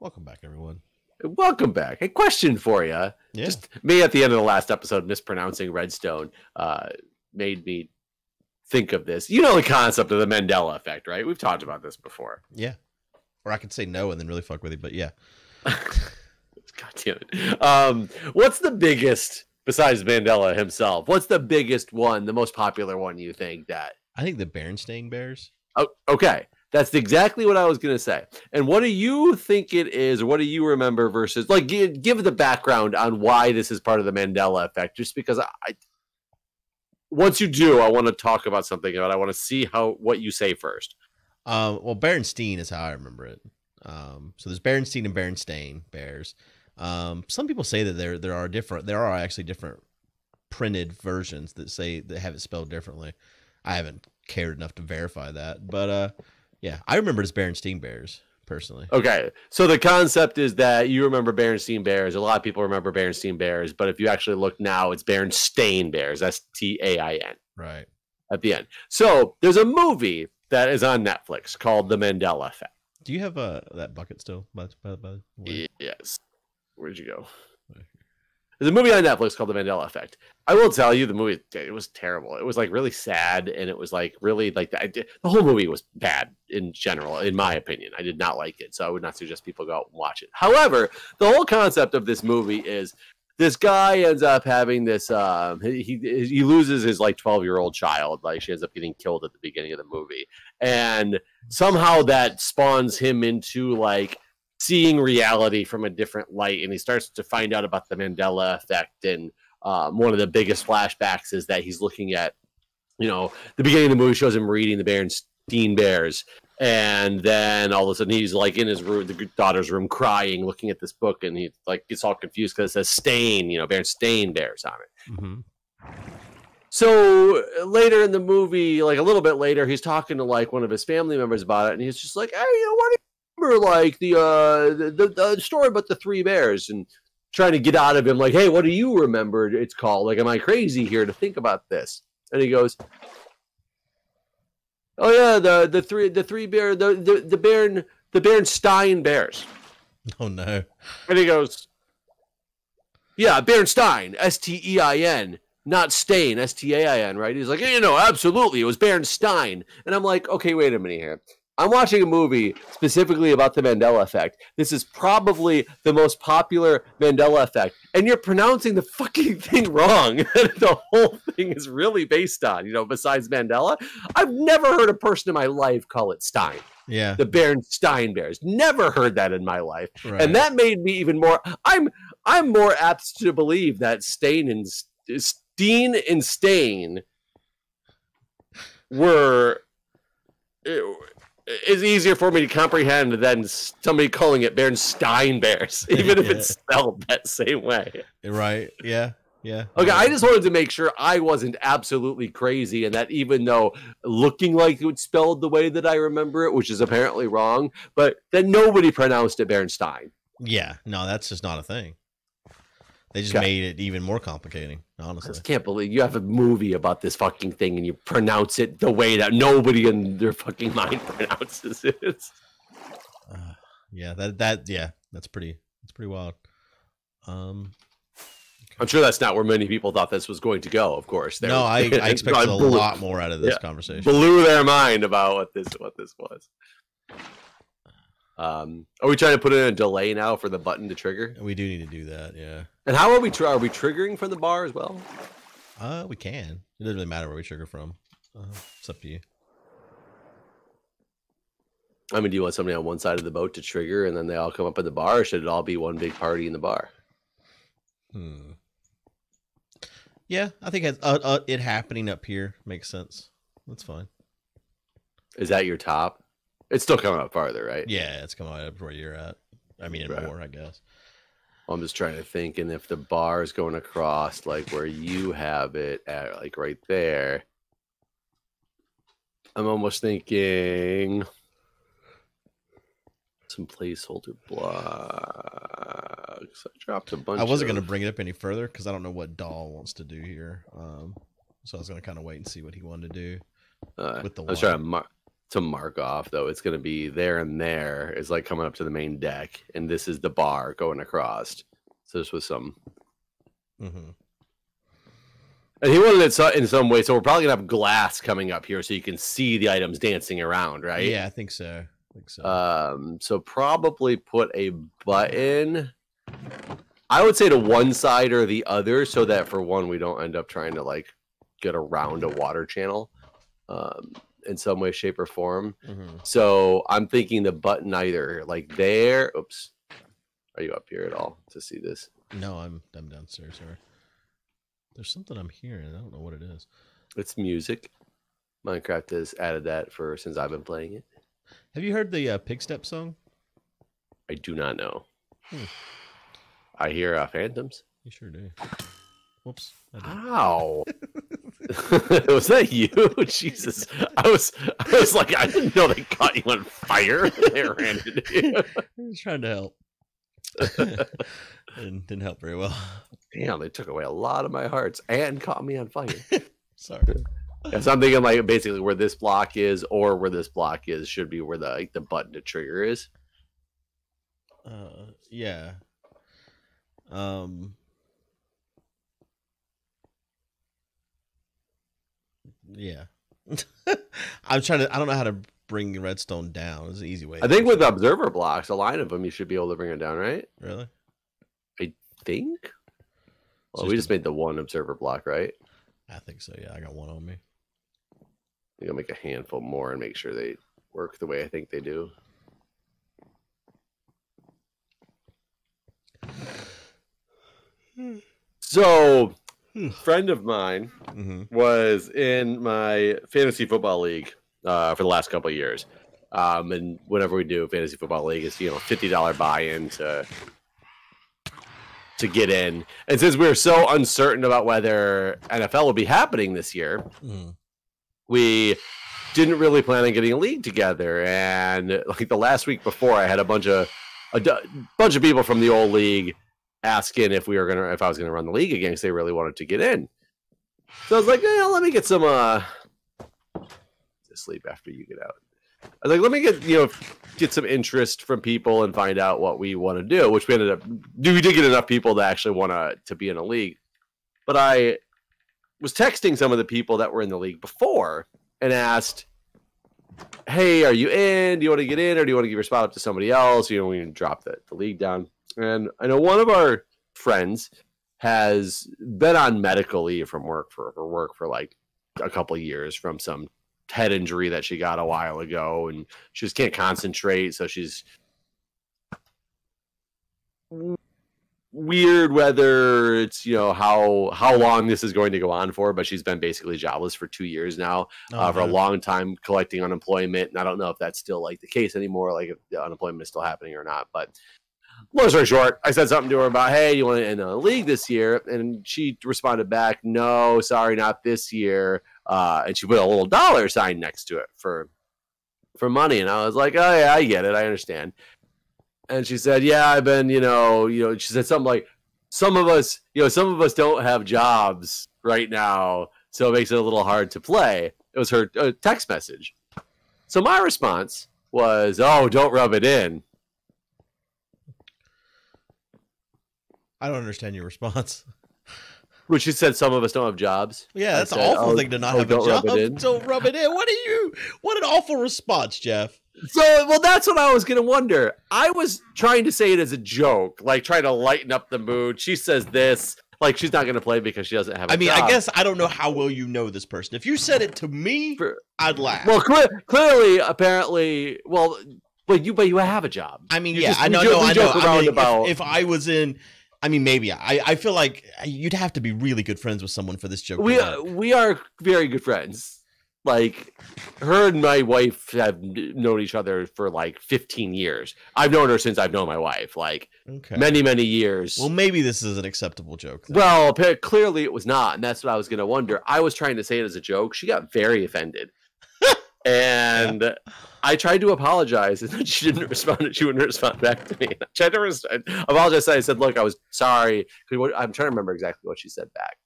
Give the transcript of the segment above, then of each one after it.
Welcome back, everyone. Welcome back. A question for you. Yeah. Just me at the end of the last episode mispronouncing Redstone made me think of this. You know the concept of the Mandela effect, right? We've talked about this before. Yeah. Or I could say no and then really fuck with you, but yeah. God damn it. What's the biggest, besides Mandela himself, what's the biggest one, the most popular one you think that? I think the Berenstain Bears. Oh, okay. That's exactly what I was going to say. And what do you think it is, or what do you remember versus, like, give the background on why this is part of the Mandela effect, just because once you do, I want to talk about something, but I want to see what you say first. Well, Berenstain is how I remember it. So there's Berenstain and Berenstain Bears. Some people say that there are actually different printed versions that have it spelled differently. I haven't cared enough to verify that, but yeah, I remember it as Berenstain Bears personally. Okay, so the concept is that you remember Berenstain Bears. A lot of people remember Berenstain Bears, but if you actually look now, it's Berenstain Bears. Staин. Right. At the end. So there's a movie that is on Netflix called The Mandela Effect. Do you have that bucket still? By the way? Yes. Where'd you go? There's a movie on Netflix called The Mandela Effect. I will tell you, the movie, it was terrible. It was like really sad, and it was like really like the whole movie was bad in general, in my opinion. I did not like it, so I would not suggest people go out and watch it. However, the whole concept of this movie is this guy ends up having this. He loses his like 12-year-old child. Like she ends up getting killed at the beginning of the movie, and somehow that spawns him into like seeing reality from a different light, and he starts to find out about the Mandela effect. And one of the biggest flashbacks is that he's looking at, the beginning of the movie shows him reading the Berenstain Bears, and then all of a sudden he's like in his room, the daughter's room, crying, looking at this book, and he like gets all confused because it says Stain, Berenstain Bears on it. Mm-hmm. So later in the movie, like a little bit later, he's talking to like one of his family members about it, and he's just like, "Hey, what do you remember like the story about the three bears?" And trying to get out of him like, "Hey, what do you remember it's called? Like, am I crazy here to think about this?" And he goes, "Oh yeah, the three bear the Berenstain Bears." Oh no. And he goes, "Yeah, Berenstain, Stein, not Stain, Stain, right?" He's like, absolutely, it was Berenstain." And I'm like, okay, wait a minute here. I'm watching a movie specifically about the Mandela effect. This is probably the most popular Mandela effect, and you're pronouncing the fucking thing wrong. The whole thing is really based on, besides Mandela. I've never heard a person in my life call it Stein. Yeah. The Berenstain Bears. Never heard that in my life. Right. And that made me even more, I'm more apt to believe that Steen and Stain were, is easier for me to comprehend than somebody calling it Berenstain Bears, even if it's spelled that same way. Right. Yeah. Yeah. Okay, I just wanted to make sure I wasn't absolutely crazy, and that even though looking like it was spelled the way that I remember it, which is apparently wrong, but that nobody pronounced it Berenstain. Yeah. No, that's just not a thing. They just made it even more complicating, honestly. I just can't believe you have a movie about this fucking thing and you pronounce it the way that nobody in their fucking mind pronounces it. Yeah, that's pretty wild. I'm sure that's not where many people thought this was going to go, of course. No, I expected a lot more out of this conversation. Blew their mind about what this was. Are we trying to put in a delay now for the button to trigger? We do need to do that, yeah. And how are we triggering from the bar as well? We can. It doesn't really matter where we trigger from. It's up to you. I mean, do you want somebody on one side of the boat to trigger and then they all come up in the bar, or should it all be one big party in the bar? Yeah, I think it happening up here makes sense. That's fine. Is that your top? It's still coming up farther, right? Yeah, it's coming up where you're at. I mean, and more, I guess. Well, I'm just trying to think, and if the bar is going across, like where you have it at, like right there, I'm almost thinking some placeholder blocks. I dropped a bunch. I wasn't going to bring it up any further because I don't know what Dahl wants to do here. So I was going to kind of wait and see what he wanted to do with the. I was trying to to mark off, though. It's going to be there and there is like coming up to the main deck, and this is the bar going across. So this was some. Mm-hmm. And he wanted it in some way, so we're probably gonna have glass coming up here, so you can see the items dancing around, right? Yeah, I think so. So probably put a button. I would say to one side or the other, so that for one we don't end up trying to like get around a water channel, in some way, shape, or form. Mm-hmm. So I'm thinking the button either like there. Oops, are you up here at all to see this? No, I'm downstairs. Sorry. There's something I'm hearing. I don't know what it is. It's music. Minecraft has added that since I've been playing it. Have you heard the Pig Step song? I do not know. I hear phantoms. You sure do. Whoops. Wow. Was that you? Jesus. I was like, I didn't know they caught you on fire. They ran into you. I was trying to help. Didn't help very well. Damn, they took away a lot of my hearts and caught me on fire. Sorry. Yeah, so I'm thinking like basically where this block is or where this block is should be where the button to trigger is. Yeah. Yeah. I don't know how to bring redstone down. It's an easy way. I think with observer blocks, a line of them, you should be able to bring it down, right? Really? I think. Well, we just made the one observer block, right? I think so. Yeah, I got one on me. I think I'll make a handful more and make sure they work the way I think they do. So, friend of mine was in my fantasy football league for the last couple of years. And whenever we do a fantasy football league, it's $50 buy-in to get in. And since we were so uncertain about whether NFL will be happening this year, we didn't really plan on getting a league together. And like the last week before, I had a bunch of people from the old league asking if I was gonna run the league again because they really wanted to get in. So I was like, let me get some to sleep after you get out. I was like, let me get some interest from people and find out what we want to do, which we did get enough people to actually want to be in a league. But I was texting some of the people that were in the league before and asked, hey, are you in? Do you want to get in, or do you want to give your spot up to somebody else? We can drop the league down. And I know one of our friends has been on medical leave from work for like a couple of years from some head injury that she got a while ago, and she just can't concentrate. So she's weird whether it's how long this is going to go on for, but she's been basically jobless for 2 years now, for a long time collecting unemployment. And I don't know if that's still like the case anymore, like if the unemployment is still happening or not. But long story short, I said something to her about, hey, you want to enter a league this year? And she responded back, no, sorry, not this year. And she put a little dollar sign next to it for money. And I was like, oh yeah, I get it. I understand. And she said, yeah, I've been, she said something like, some of us don't have jobs right now, so it makes it a little hard to play. It was her text message. So my response was, oh, don't rub it in. I don't understand your response. When she said some of us don't have jobs. Yeah, that's an awful thing to not have a job. Don't rub it in. What an awful response, Jeff. So, well, that's what I was going to wonder. I was trying to say it as a joke, like trying to lighten up the mood. She says this, like she's not going to play because she doesn't have a job. I guess I don't know how well you know this person. If you said it to me, I'd laugh. Well, clearly, apparently, but you have a job. I mean, yeah, I know. If I was in... maybe. I feel like you'd have to be really good friends with someone for this joke. We are very good friends. Like, her and my wife have known each other for like 15 years. I've known her since I've known my wife, like many, many years. Well, maybe this is an acceptable joke then. Well, clearly it was not, and that's what I was going to wonder. I was trying to say it as a joke. She got very offended. And I tried to apologize, and then she didn't respond. She wouldn't respond back to me. I tried to apologize. I said, look, I was sorry. I'm trying to remember exactly what she said back.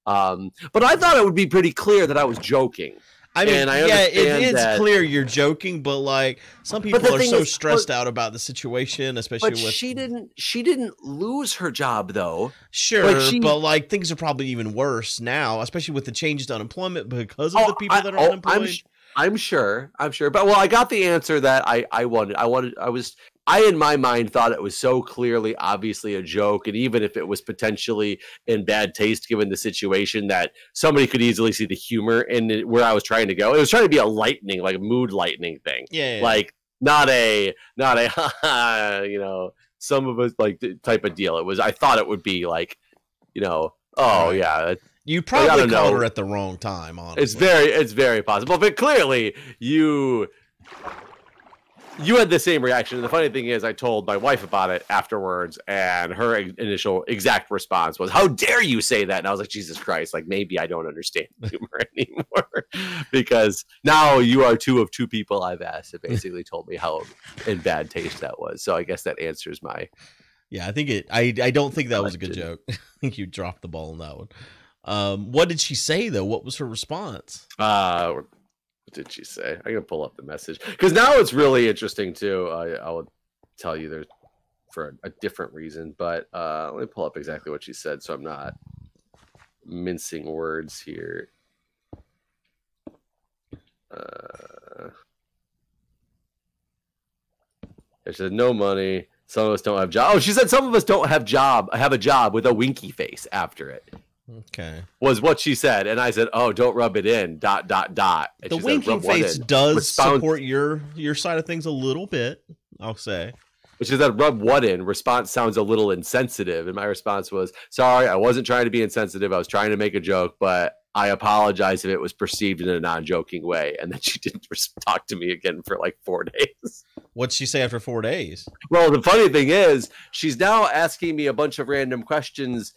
But I thought it would be pretty clear that I was joking. I mean, And I yeah, it understand is that, clear you're joking, but like some people the are thing so is, stressed out about the situation, especially but with she didn't lose her job though. Like sure, but like things are probably even worse now, especially with the changes to unemployment because of the people that are unemployed. I'm sure. But well, I got the answer that I wanted. I in my mind thought it was so clearly, obviously a joke, and even if it was potentially in bad taste given the situation, that somebody could easily see the humor in it, where I was trying to go. It was trying to be a lightning, like a mood lightning thing. Yeah. Like not a you know, some of us like type of deal. It was. I thought it would be like, you know, oh right. yeah. You probably called her at the wrong time, honestly. It's very possible. But clearly you had the same reaction. And the funny thing is I told my wife about it afterwards, and her initial exact response was, "How dare you say that?" And I was like, Jesus Christ, like maybe I don't understand humor anymore. Because now you are two of two people I've asked that basically told me how in bad taste that was. So I guess that answers my I think I don't think that was a good joke. I think you dropped the ball on that one. What did she say though? What was her response? What did she say? I can pull up the message because now it's really interesting too. I will tell you there's for a different reason, but let me pull up exactly what she said so I'm not mincing words here. She said no money. Some of us don't have job. Oh, she said some of us don't have a job with a winky face after it. Okay. Was what she said. And I said, oh, don't rub it in, ... And the winking face does support your side of things a little bit, I'll say. But she said, rub what in? Response sounds a little insensitive. And my response was, sorry, I wasn't trying to be insensitive. I was trying to make a joke, but I apologize if it was perceived in a non-joking way. And then she didn't talk to me again for like 4 days. What'd she say after 4 days? Well, the funny thing is, she's now asking me a bunch of random questions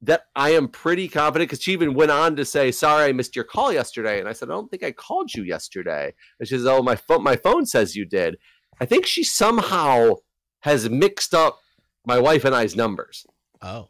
that I am pretty confident, because she even went on to say, sorry, I missed your call yesterday. And I said, I don't think I called you yesterday. And she says, oh, my phone says you did. I think she somehow has mixed up my wife and I's numbers. Oh.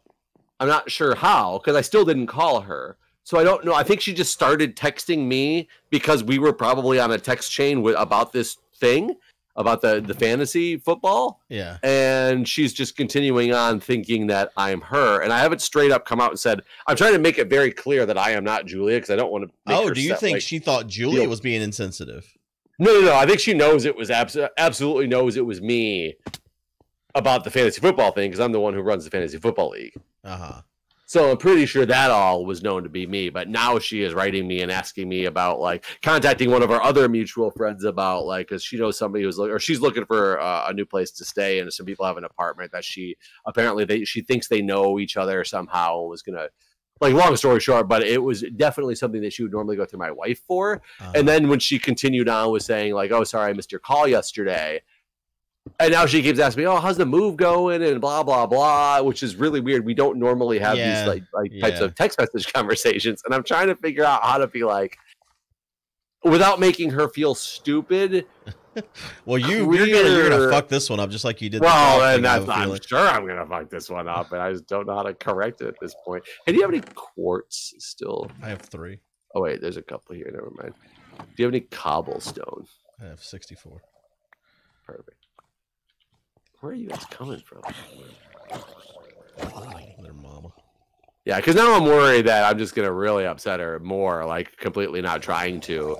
I'm not sure how, because I still didn't call her. So I don't know. I think she just started texting me because we were probably on a text chain about this thing, about the fantasy football. Yeah. And she's just continuing on thinking that I'm her. And I haven't straight up come out and said, I'm trying to make it very clear that I am not Julia, because I don't want to make her do you think she thought Julia was being insensitive? No. I think she knows it was absolutely knows it was me about the fantasy football thing, because I'm the one who runs the fantasy football league. Uh-huh. So I'm pretty sure that all was known to be me, but now she is writing me and asking me about, like, contacting one of our other mutual friends about, like, because she knows somebody who's she's looking for a new place to stay, and some people have an apartment that she thinks they know each other somehow, was gonna, like, long story short, but it was definitely something that she would normally go through my wife for. Uh-huh. And then when she continued on with saying, like, oh, sorry, I missed your call yesterday. And now she keeps asking me, oh, how's the move going? And blah, blah, blah, which is really weird. We don't normally have these types of text message conversations. And I'm trying to figure out how to be like, without making her feel stupid. Well, you're gonna fuck this one up just like you did. Well, and I'm sure I'm gonna fuck this one up, and I just don't know how to correct it at this point. Hey, do you have any quartz still? I have 3. Oh wait, there's a couple here. Never mind. Do you have any cobblestone? I have 64. Perfect. Where are you guys coming from? Their mama. Yeah, because now I'm worried that I'm just gonna really upset her more, like completely not trying to.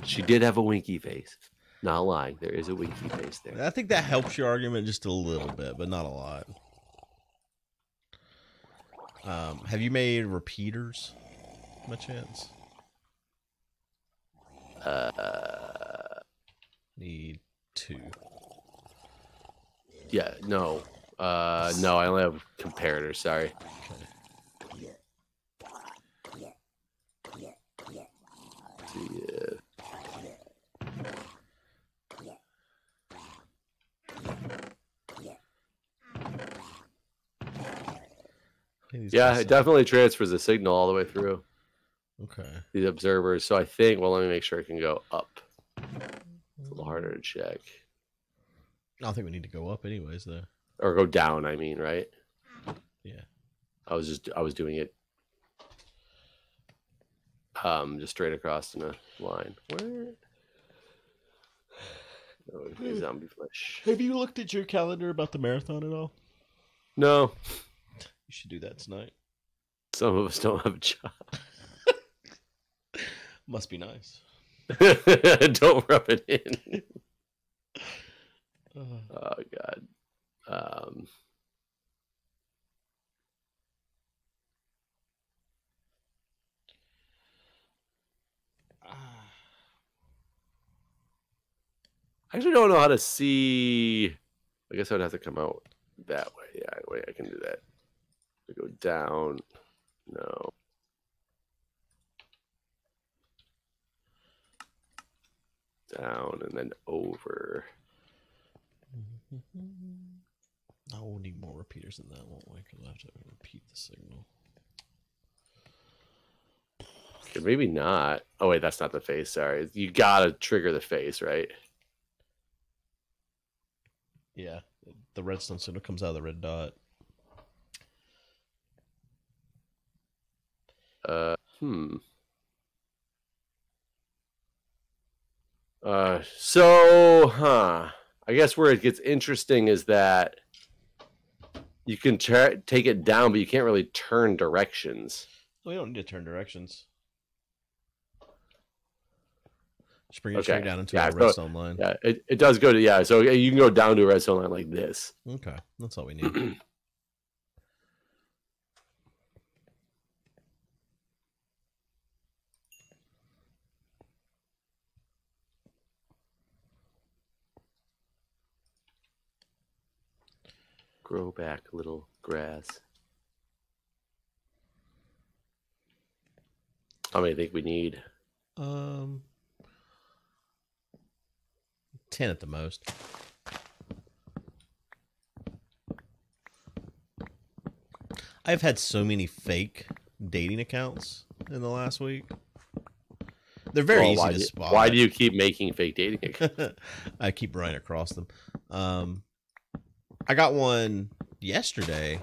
She did have a winky face. Not lying, there is a winky face there. I think that helps your argument just a little bit, but not a lot. Have you made repeaters, by chance? Need 2. Yeah, no. No, I only have comparators, sorry. Okay. Yeah, it definitely transfers the signal all the way through. Okay. These observers. So I think, well, let me make sure I can go up. It's a little harder to check. I don't think we need to go up anyways, though. Or go down, I mean, right? Yeah. I was doing it just straight across in a line. Where? Oh, zombie flesh. Have you looked at your calendar about the marathon at all? No. You should do that tonight. Some of us don't have a job. Must be nice. Don't rub it in. Oh God. I actually don't know how to see. I guess I would have to come out that way. Yeah, wait, I can do that. I go down. No. Down and then over. I will need more repeaters than that, won't we? Because I have to repeat the signal. Okay, maybe not. Oh wait, that's not the face. Sorry, you gotta trigger the face, right? Yeah, the redstone signal comes out of the red dot. I guess where it gets interesting is that you can take it down, but you can't really turn directions. We don't need to turn directions. Just bring it straight down into a redstone line. Yeah, it does go to, so you can go down to a redstone line like this. Okay, that's all we need. Grow back, little grass. How many think we need? 10 at the most. I've had so many fake dating accounts in the last week. They're very easy to spot. Why do you keep making fake dating accounts? I keep running across them. I got one yesterday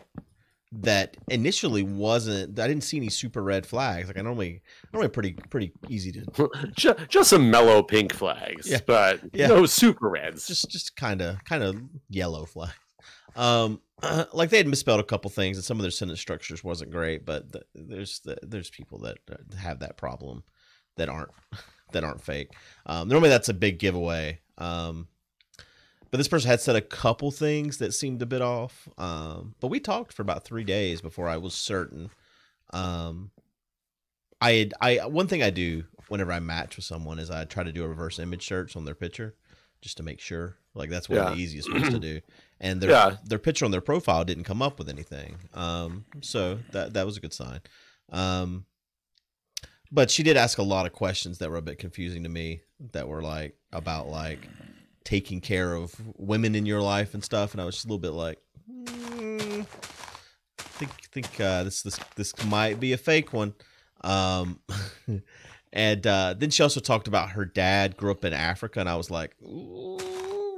that initially wasn't. I didn't see any super red flags. Like I normally pretty easy to just some mellow pink flags, but no super reds. Just kind of yellow flag. Like they had misspelled a couple things, and some of their sentence structures wasn't great. But there's people that have that problem that aren't fake. Normally that's a big giveaway. But this person had said a couple things that seemed a bit off. But we talked for about 3 days before I was certain. One thing I do whenever I match with someone is I try to do a reverse image search on their picture just to make sure. Like that's one of the easiest ones to do. And their picture on their profile didn't come up with anything. So that was a good sign. But she did ask a lot of questions that were a bit confusing to me that were like about like taking care of women in your life and stuff, and I was just a little bit like, think this might be a fake one. And then she also talked about her dad grew up in Africa, and I was like, ooh,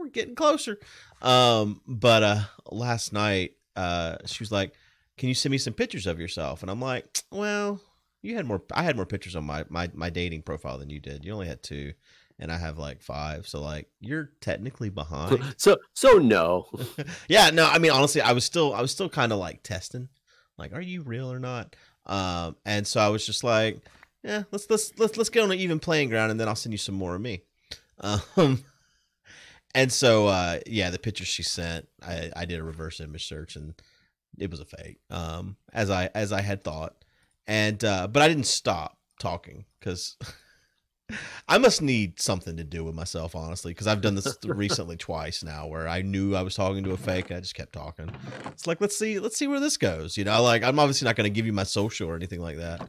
we're getting closer. But last night she was like, can you send me some pictures of yourself? And I'm like, well, I had more pictures on my dating profile than you did. You only had 2. And I have like 5, so like you're technically behind. So no. Yeah, no. I mean, honestly, I was still kind of like testing, like, are you real or not? And so I was just like, yeah, let's get on an even playing ground, and then I'll send you some more of me. And so the picture she sent, I did a reverse image search, and it was a fake, as I had thought, and but I didn't stop talking because. I must need something to do with myself, honestly, because I've done this recently twice now where I knew I was talking to a fake and I just kept talking. It's like, let's see where this goes. You know, like I'm obviously not going to give you my social or anything like that.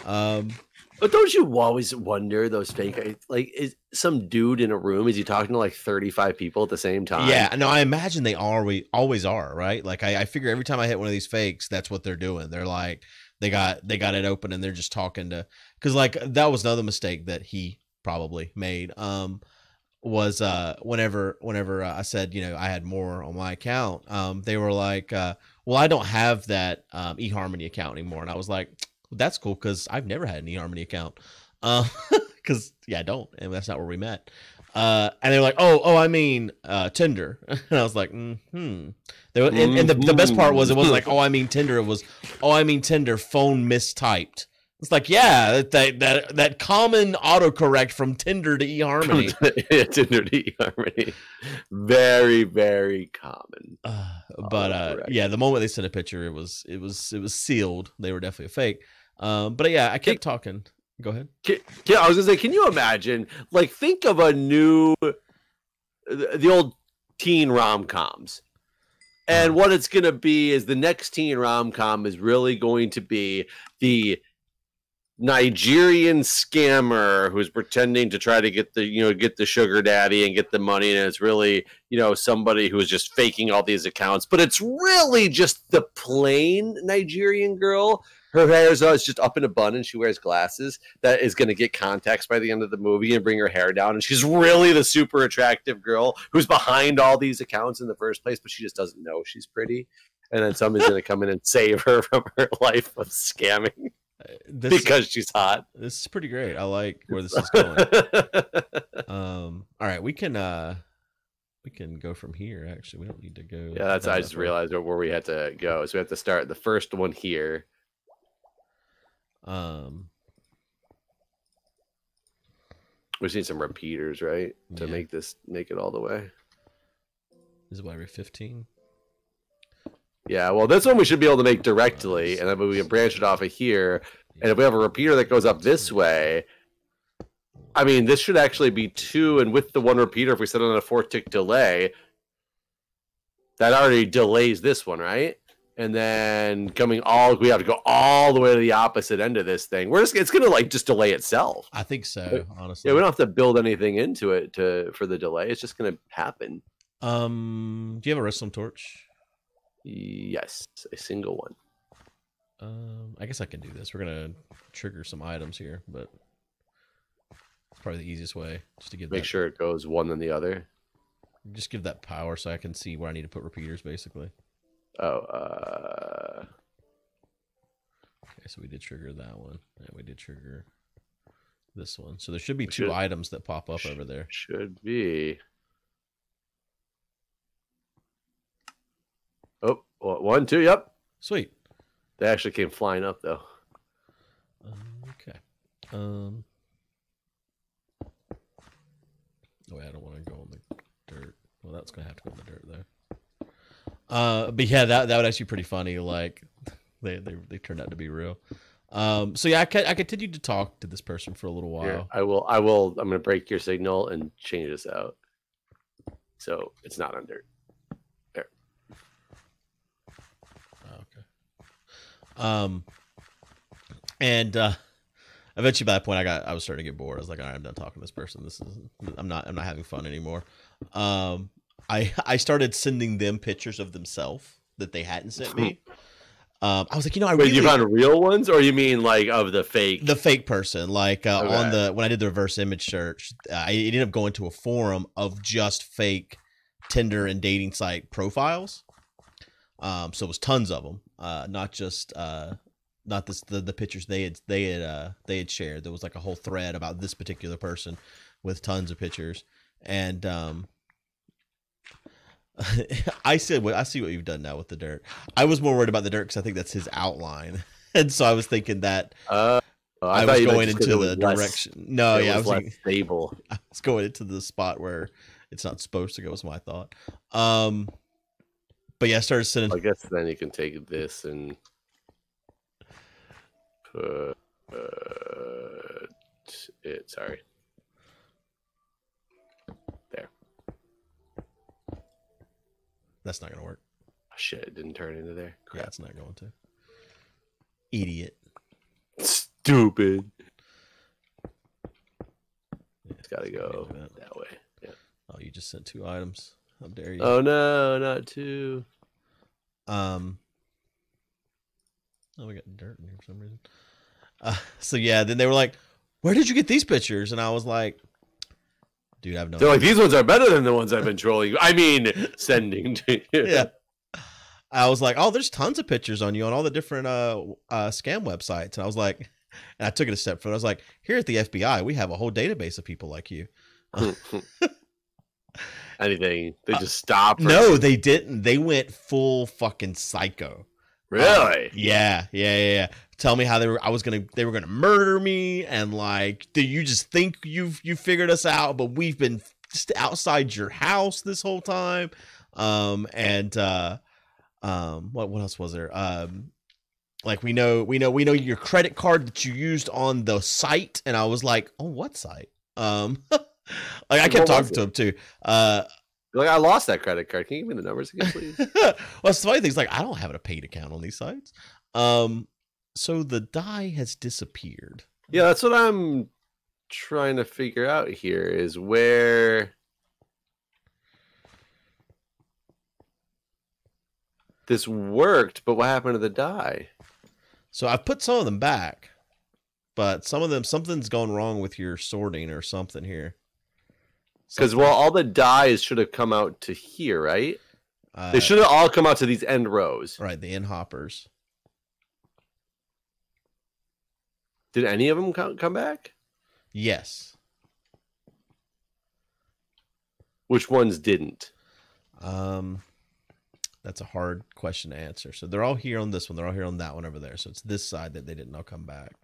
But don't you always wonder those fake, like is some dude in a room, is he talking to like 35 people at the same time? Yeah, no, I imagine they always are, right? Like I figure every time I hit one of these fakes, that's what they're doing. They're like, they got it open and they're just talking to, because like that was another mistake that he probably made. Was whenever I said, you know, I had more on my account, they were like, well, I don't have that eHarmony account anymore. And I was like, well, that's cool because I've never had an eHarmony account. Because yeah, I don't, and that's not where we met. And they're like, oh, I mean, Tinder. And I was like, and the best part was, it wasn't like, oh, I mean Tinder. It was, oh, I mean Tinder, phone mistyped. It's like, yeah, that common autocorrect from Tinder to eHarmony. Tinder to eHarmony. Very, very common. But yeah, the moment they sent a picture, it was sealed. They were definitely a fake. But yeah, I kept talking. Go ahead. Yeah, I was gonna say, can you imagine? Like, think of the old teen rom-coms, and what it's gonna be is the next teen rom-com is really going to be the Nigerian scammer who's pretending to try to get the sugar daddy and get the money, and it's really somebody who is just faking all these accounts, but it's really just the plain Nigerian girl. Her hair is just up in a bun and she wears glasses that is going to get contacts by the end of the movie and bring her hair down. And she's really the super attractive girl who's behind all these accounts in the first place, but she just doesn't know she's pretty. And then somebody's going to come in and save her from her life of scamming because she's hot. This is pretty great. I like where this is going. All right, we can go from here. Actually, we don't need to go. Yeah, I just realized where we had to go. So we have to start the first one here. We need some repeaters, right? To make it all the way. This is why we're 15. Yeah, well, this one we should be able to make directly, and then we can branch it off of here. And if we have a repeater that goes up this way, I mean, this should actually be 2, and with the 1 repeater, if we set it on a 4-tick delay, that already delays this one, right? And then we have to go all the way to the opposite end of this thing. It's going to just delay itself. I think so, honestly. Yeah, we don't have to build anything into it for the delay. It's just going to happen. Do you have a redstone torch? Yes, a single one. I guess I can do this. We're going to trigger some items here, but it's probably the easiest way just to make sure it goes one than the other. Just give that power so I can see where I need to put repeaters, basically. Okay, so we did trigger that one, and we did trigger this one. So there should be 2 items that pop up over there. Should be. Oh, 1, 2, yep. Sweet. They actually came flying up, though. Okay. Oh, wait, I don't want to go on the dirt. Well, that's going to have to go in the dirt there. But yeah, that would actually be pretty funny. Like they turned out to be real. So yeah, I continued to talk to this person for a little while. Here, I will. I'm going to break your signal and change this out, so it's not on dirt. There. Okay. And eventually by that point, I was starting to get bored. I was like, all right, I'm done talking to this person. I'm not having fun anymore. I started sending them pictures of themselves that they hadn't sent me. I was like, Wait, you found real ones, or you mean like of the fake person? Like okay. When I did the reverse image search, it ended up going to a forum of just fake Tinder and dating site profiles. So it was tons of them, not just the pictures they had shared. There was like a whole thread about this particular person with tons of pictures, and I said, well, I see what you've done now with the dirt. I was more worried about the dirt because I think that's his outline, and so I was thinking that I was going into the direction. No, yeah, I was less stable. I was going into the spot where it's not supposed to go. Was my thought. But yeah, I started sending. I guess then you can take this and put it. Sorry. That's not gonna work. Oh, shit, it didn't turn into there. Crap. Yeah, it's not going to. Idiot. Stupid. Yeah, it's gotta go that way. Yeah. Oh, you just sent 2 items. How dare you? Oh no, not 2. Oh, we got dirt in here for some reason. So yeah, then they were like, "Where did you get these pictures?" And I was like, "Dude, I've no." They're like, "These ones are better than the ones I've been trolling. I mean, sending to you." Yeah. I was like, oh, there's tons of pictures on you on all the different scam websites. And I was like, and I took it a step further. I was like, here at the FBI, we have a whole database of people like you. Anything? They just stopped? No, they didn't. They went full fucking psycho. Really? Yeah. Tell me how they were gonna murder me, and like, do you just think you figured us out, but we've been outside your house this whole time. What else was there? Like we know your credit card that you used on the site, and I was like, oh, what site? Like I kept talking to him too. Like, I lost that credit card. Can you give me the numbers again, please? Well, it's the funny thing is, like, I don't have a paid account on these sites. So the die has disappeared. Yeah, that's what I'm trying to figure out here, is where this worked, but what happened to the die? So I've put some of them back, but some of them, something's gone wrong with your sorting or something here. Because, well, all the dies should have come out to here, right? They should have all come out to these end rows. Right, the end hoppers. Did any of them come back? Yes. Which ones didn't? That's a hard question to answer. So they're all here on this one. They're all here on that one over there. So it's this side that they didn't all come back.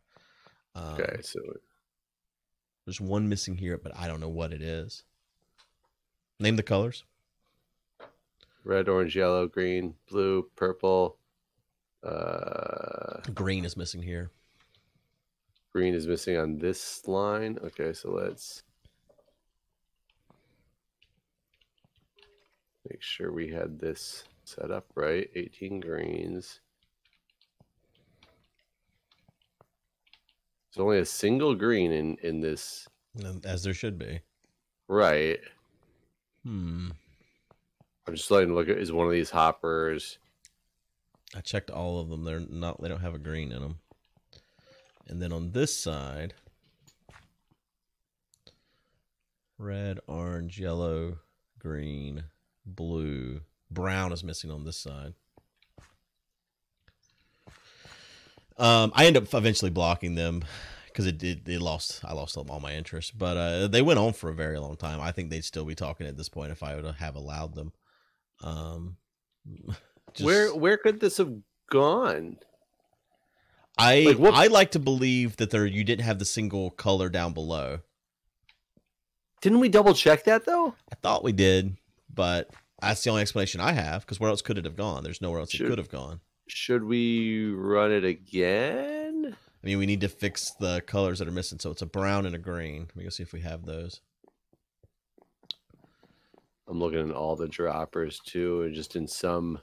Okay, so there's one missing here, but I don't know what it is. Name the colors. Red, orange, yellow, green, blue, purple. Green is missing here. Green is missing on this line. Okay, so let's make sure we had this set up right. 18 greens. There's only a single green in this. As there should be. Right. I'm just letting look at, is one of these hoppers. I checked all of them. They don't have a green in them. And then on this side, red, orange, yellow, green, blue, brown is missing on this side. I end up eventually blocking them because I lost all my interest. But they went on for a very long time. I think they'd still be talking at this point if I would have allowed them. Where could this have gone? I like to believe that you didn't have the single color down below. Didn't we double check that though? I thought we did, but that's the only explanation I have, because where else could it have gone? There's nowhere else it could have gone. Should we run it again? I mean, we need to fix the colors that are missing. So it's a brown and a green. Let me go see if we have those. I'm looking at all the droppers too, and just in some.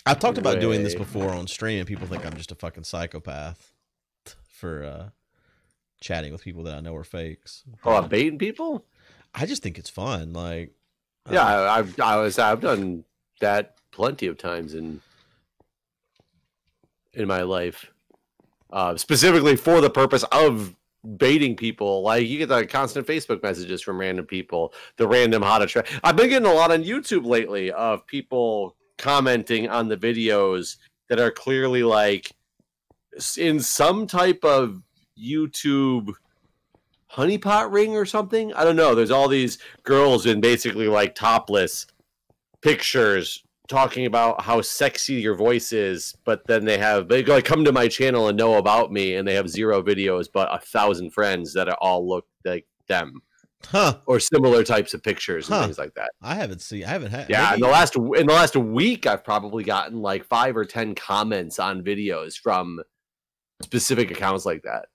I've talked about doing this before on stream, and people think I'm just a fucking psychopath for chatting with people that I know are fakes. Oh, baiting people? I just think it's fun. Like, yeah, I've done that plenty of times in my life, specifically for the purpose of baiting people. Like, you get the constant Facebook messages from random people, the random how to try. I've been getting a lot on YouTube lately of people commenting on the videos that are clearly like in some type of YouTube honeypot ring or something. I don't know. There's all these girls in basically like topless pictures talking about how sexy your voice is, but then they like come to my channel and know about me, and they have 0 videos but 1,000 friends that all look like them. Or similar types of pictures and things like that. I haven't had. Yeah, maybe. in the last week, I've probably gotten like 5 or 10 comments on videos from specific accounts like that.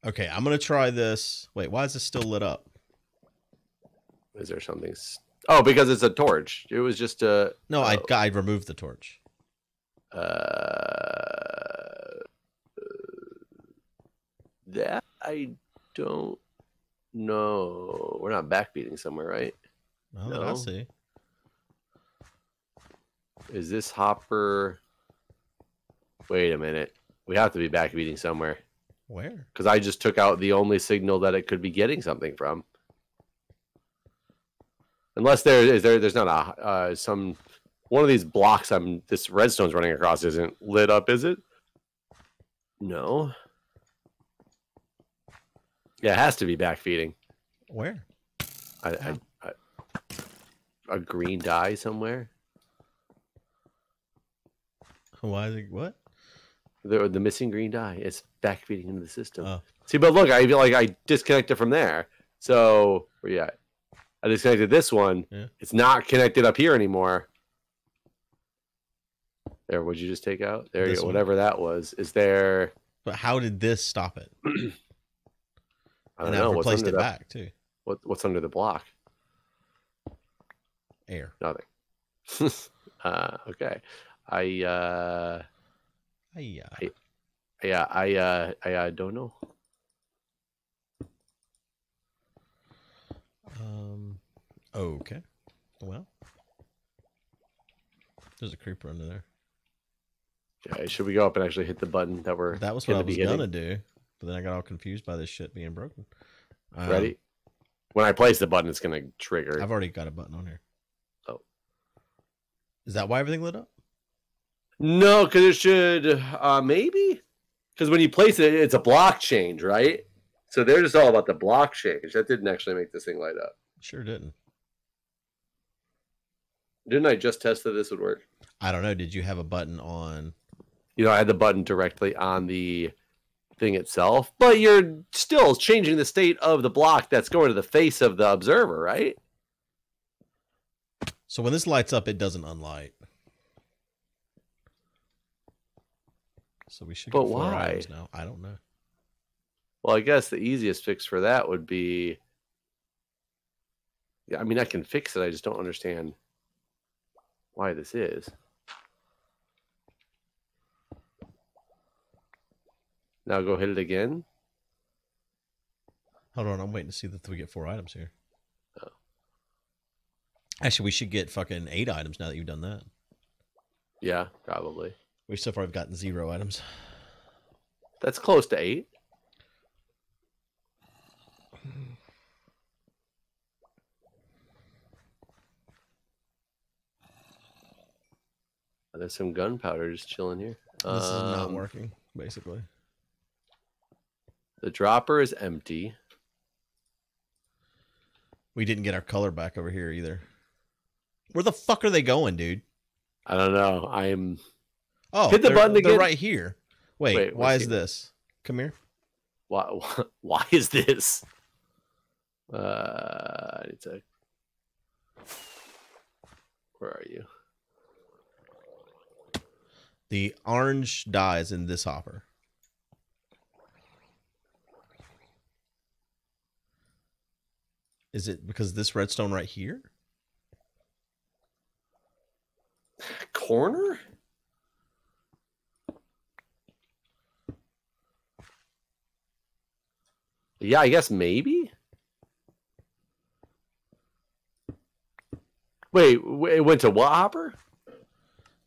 Okay, I'm gonna try this. Wait, why is this still lit up? Is there something? Oh, because it's a torch. It was just a. No, I removed the torch. That I don't know. We're not backbeating somewhere, right? No, I see. Is this hopper? Wait a minute. We have to be backbeating somewhere. Where? Because I just took out the only signal that it could be getting something from. Unless there's not a some one of these blocks this redstone's running across isn't lit up, is it? No. Yeah, it has to be backfeeding. Where? A green dye somewhere. Why is it what? The missing green dye is backfeeding into the system. Oh. See, but look, I feel like I disconnected from there. So where you at? I disconnected this one. Yeah. It's not connected up here anymore. There, what'd you just take out? There you go. Whatever that was. Is there? But how did this stop it? I don't know. I've replaced it back too. What's under the block? Air. Nothing. Okay. I don't know. Okay. Well, there's a creeper under there. Okay, should we go up and actually hit the button that we're? That was what I was gonna do, but then I got all confused by this shit being broken. Ready? When I place the button, it's gonna trigger. I've already got a button on here. Oh, is that why everything lit up? No, because it should maybe because when you place it, it's a block change, right? So they're just all about the block change. That didn't actually make this thing light up. Sure didn't. Didn't I just test that this would work? I don't know. Did you have a button on? I had the button directly on the thing itself, but you're still changing the state of the block that's going to the face of the observer, right? So when this lights up, it doesn't unlight. So we should get 4 items now. I don't know. Well, I guess the easiest fix for that would be... Yeah, I mean, I can fix it. I just don't understand why this is. Now go hit it again. Hold on, I'm waiting to see that we get 4 items here. Oh. Actually, we should get fucking 8 items now that you've done that. Yeah, probably. We so far have gotten 0 items. That's close to 8. There's some gunpowder just chilling here. This is not working, basically. The dropper is empty. We didn't get our color back over here either. Where the fuck are they going, dude? I don't know. I'm... Oh, hit the button again. They're right here. Wait, why is this? Come here. Why is this? I need to... Where are you? The orange dye is in this hopper. Is it because this redstone right here? Corner? Yeah, I guess maybe. Wait, it went to what hopper?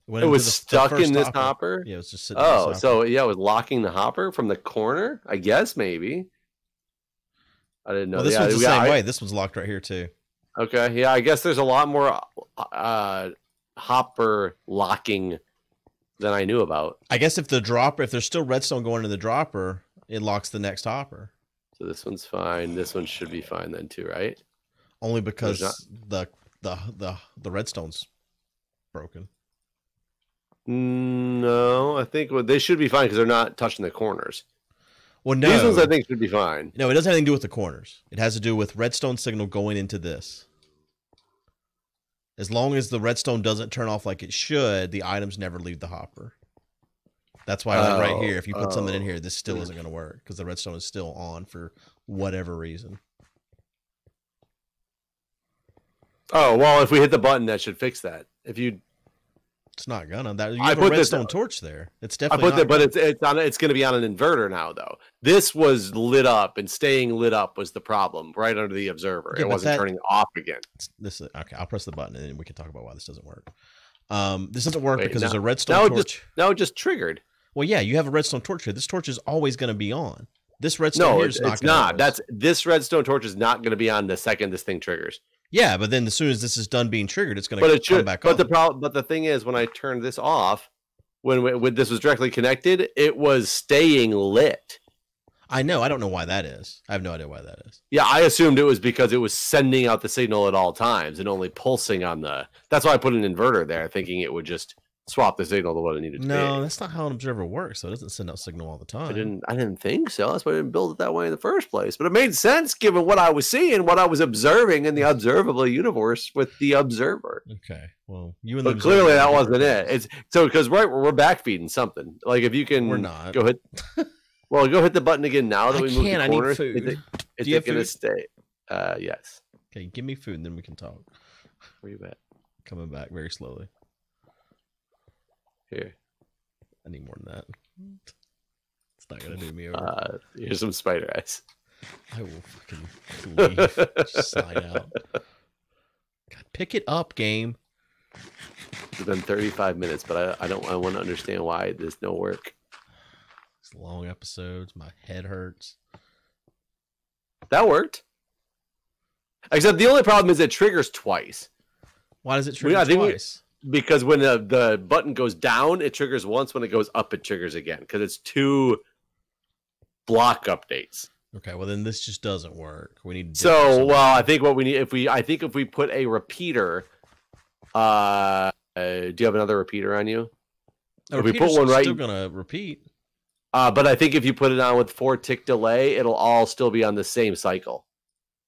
It was stuck in this hopper? Yeah, it was just sitting in this hopper. So yeah, it was locking the hopper from the corner? I guess maybe. I didn't know. Well, this one's the same way. This one's locked right here too. Okay, yeah, I guess there's a lot more hopper locking than I knew about. I guess if there's still redstone going in the dropper, it locks the next hopper. So this one's fine. This one should be fine then too, right? Only because the redstone's broken. No, I think they should be fine because they're not touching the corners. Well, no. These ones I think should be fine. No, it doesn't have anything to do with the corners. It has to do with redstone signal going into this. As long as the redstone doesn't turn off like it should, the items never leave the hopper. That's why right here, if you put something in here, this still isn't going to work because the redstone is still on for whatever reason. Oh, well, if we hit the button, that should fix that. It's not gonna. You have a redstone torch there. It's definitely. But it's going to be on an inverter now, though. This was lit up, and staying lit up was the problem, right under the observer. Yeah, it wasn't turning off again. Okay. I'll press the button, and then we can talk about why this doesn't work. This doesn't work because there's a redstone torch. Now it just triggered. Well, yeah, you have a redstone torch here. This torch is always going to be on. This redstone here is not. It's not. This redstone torch is not going to be on the second this thing triggers. Yeah, but then as soon as this is done being triggered, it's going But to it should. come back But on. the thing is, when I turned this off, when this was directly connected, it was staying lit. I know. I don't know why that is. I have no idea why that is. Yeah, I assumed it was because it was sending out the signal at all times and only pulsing on the. That's why I put an inverter there, thinking it would just swap the signal to what it needed to be. No, that's not how an observer works. So it doesn't send out signal all the time. I didn't think so. That's why I didn't build it that way in the first place. But it made sense given what I was seeing, what I was observing in the observable universe with the observer. Okay, well, you and But clearly that wasn't it. It's so because we're backfeeding something. Like if you can, We're not. go hit. Well, go hit the button again now that I we moved can't. the I need corner. food. Is Do you it have going to food? stay? Yes. Okay, give me food and then we can talk. Where you at? Coming back very slowly. Here. I need more than that. It's not gonna do me over. Here's some spider eyes. I will fucking leave. Just sign out. God, pick it up, game. It's been 35 minutes, but I want to understand why there's no work. It's long episodes. My head hurts. That worked. Except the only problem is it triggers twice. Why does it trigger I think twice? Because when the button goes down, it triggers once. When it goes up, it triggers again. Because it's 2 block updates. Okay, well then this just doesn't work. We need. So, well, I think what we need if we put a repeater. Do you have another repeater on you? if we put one right, still gonna repeat. But I think if you put it on with 4 tick delay, it'll all still be on the same cycle.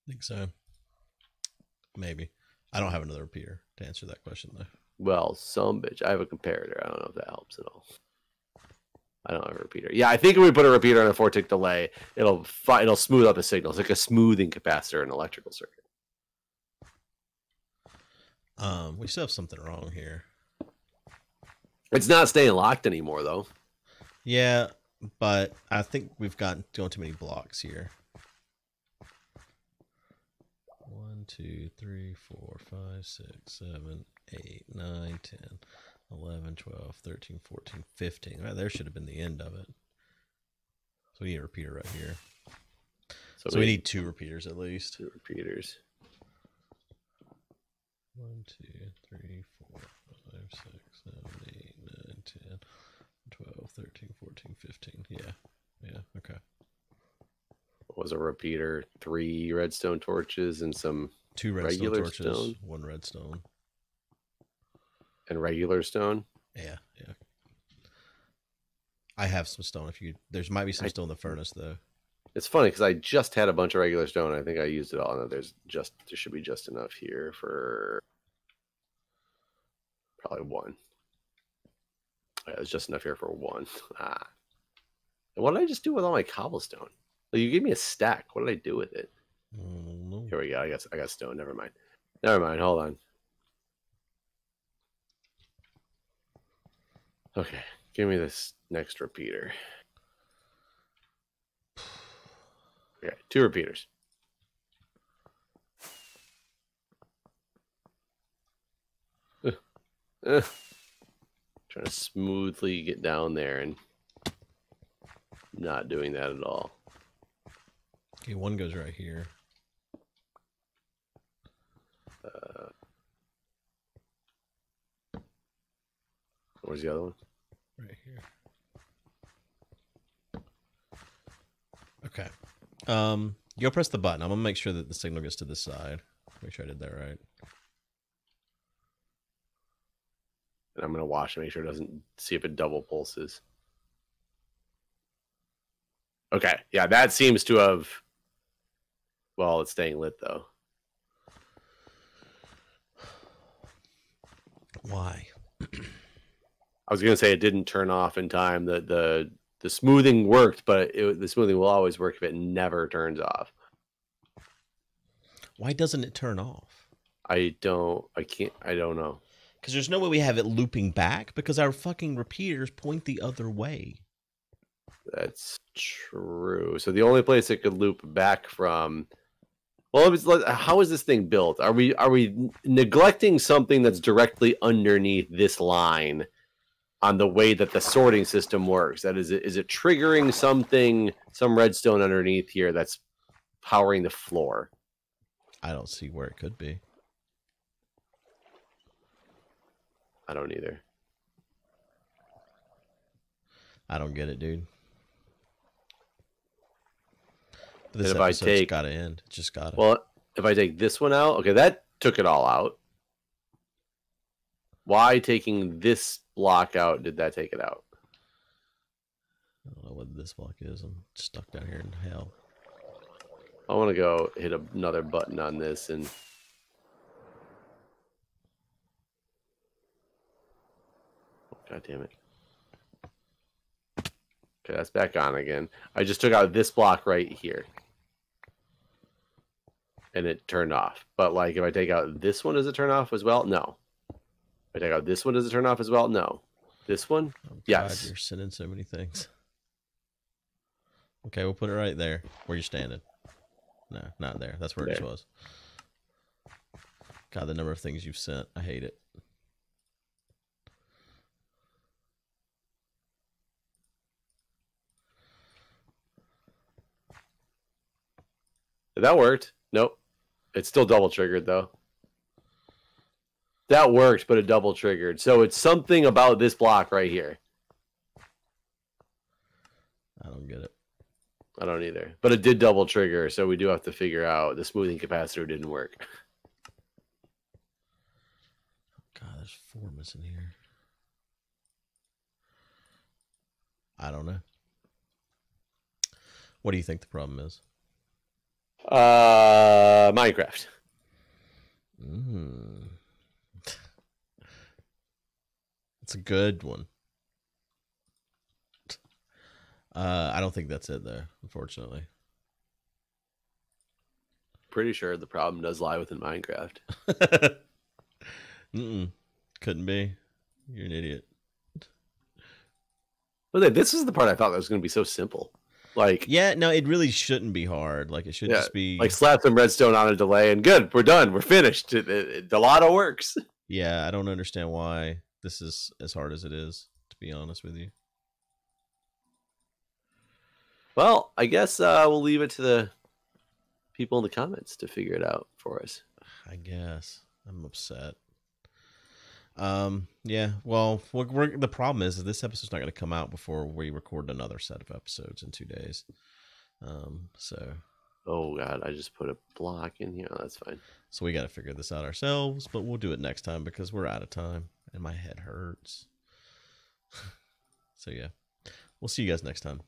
I think so. Maybe. I don't have another repeater to answer that question though. Well, some bitch. I have a comparator. I don't know if that helps at all. I don't have a repeater. Yeah, I think if we put a repeater on a 4 tick delay, it'll smooth out the signal. It's like a smoothing capacitor in an electrical circuit. We still have something wrong here. It's not staying locked anymore, though. Yeah, but I think we've gotten going too many blocks here. 1, 2, 3, 4, 5, 6, 7, 8, 9, 10, 11, 12, 13, 14, 15. Right, there should have been the end of it. So we need a repeater right here. So we need 2 repeaters at least. 2 repeaters. 1, 2, 3, 4, 5, 6, 7, 8, 9, 10, 12, 13, 14, 15. Yeah, okay. What was a repeater? 3 redstone torches and some 2 redstone regular torches, stone? 1 redstone. And regular stone? Yeah. I have some stone. There might be some still in the furnace though. It's funny because I just had a bunch of regular stone. I think I used it all. And there should be just enough here for probably 1. Yeah, there's just enough here for 1. And what did I just do with all my cobblestone? Well, you gave me a stack. What did I do with it? No. Here we go. I got stone. Never mind. Hold on. Okay, give me this next repeater. Okay, 2 repeaters. Trying to smoothly get down there and not doing that at all. Okay, 1 goes right here. Where's the other one? Right here. Okay. Go press the button. I'm gonna make sure that the signal gets to this side. Make sure I did that right. And I'm gonna watch to make sure it doesn't see if it double pulses. Okay, yeah, that seems to have. Well, it's staying lit though. Why? I was gonna say it didn't turn off in time. The smoothing worked, but the smoothing will always work if it never turns off. Why doesn't it turn off? I don't know. Because there's no way we have it looping back because our fucking repeaters point the other way. That's true. So the only place it could loop back from. Well, how is this thing built? Are we neglecting something that's directly underneath this line on the way that the sorting system works? That is it triggering some redstone underneath here that's powering the floor? I don't see where it could be. I don't either. I don't get it, dude. But And this if I episode's take- gotta end. It just gotta. Well, if I take this one out, okay, that took it all out. Why taking this block out did that take it out? I don't know what this block is. I'm stuck down here in hell. I want to go hit another button on this and God damn it. Okay, that's back on again. I just took out this block right here. And it turned off. But like if I take out this one, does it turn off as well? No. If I take out this one, does it turn off as well? No. This one? Oh, Yes. God, you're sending so many things. Okay, we'll put it right there where you're standing. No, not there. That's where it just There. was. God, the number of things you've sent. I hate it. That worked. Nope. It's still double triggered though. That worked, but it double triggered. So it's something about this block right here. I don't get it. I don't either. But it did double trigger, so we do have to figure out the smoothing capacitor didn't work. God, there's 4 missing here. I don't know. What do you think the problem is? Minecraft. It's a good one. I don't think that's it though, unfortunately. Pretty sure the problem does lie within Minecraft. Couldn't be. You're an idiot. But this is the part I thought that was going to be so simple. Like, Yeah, no, it really shouldn't be hard. Like, it should Yeah, just be. like slap some redstone on a delay and good, we're done, we're finished. The lotto works. Yeah, I don't understand why this is as hard as it is, to be honest with you. Well, I guess we'll leave it to the people in the comments to figure it out for us. I guess. I'm upset. Yeah, well, the problem is that this episode's not going to come out before we record another set of episodes in 2 days. So Oh god, I just put a block in here. Oh, that's fine. so we got to figure this out ourselves, but we'll do it next time because we're out of time and my head hurts. So yeah, we'll see you guys next time.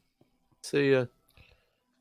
See ya.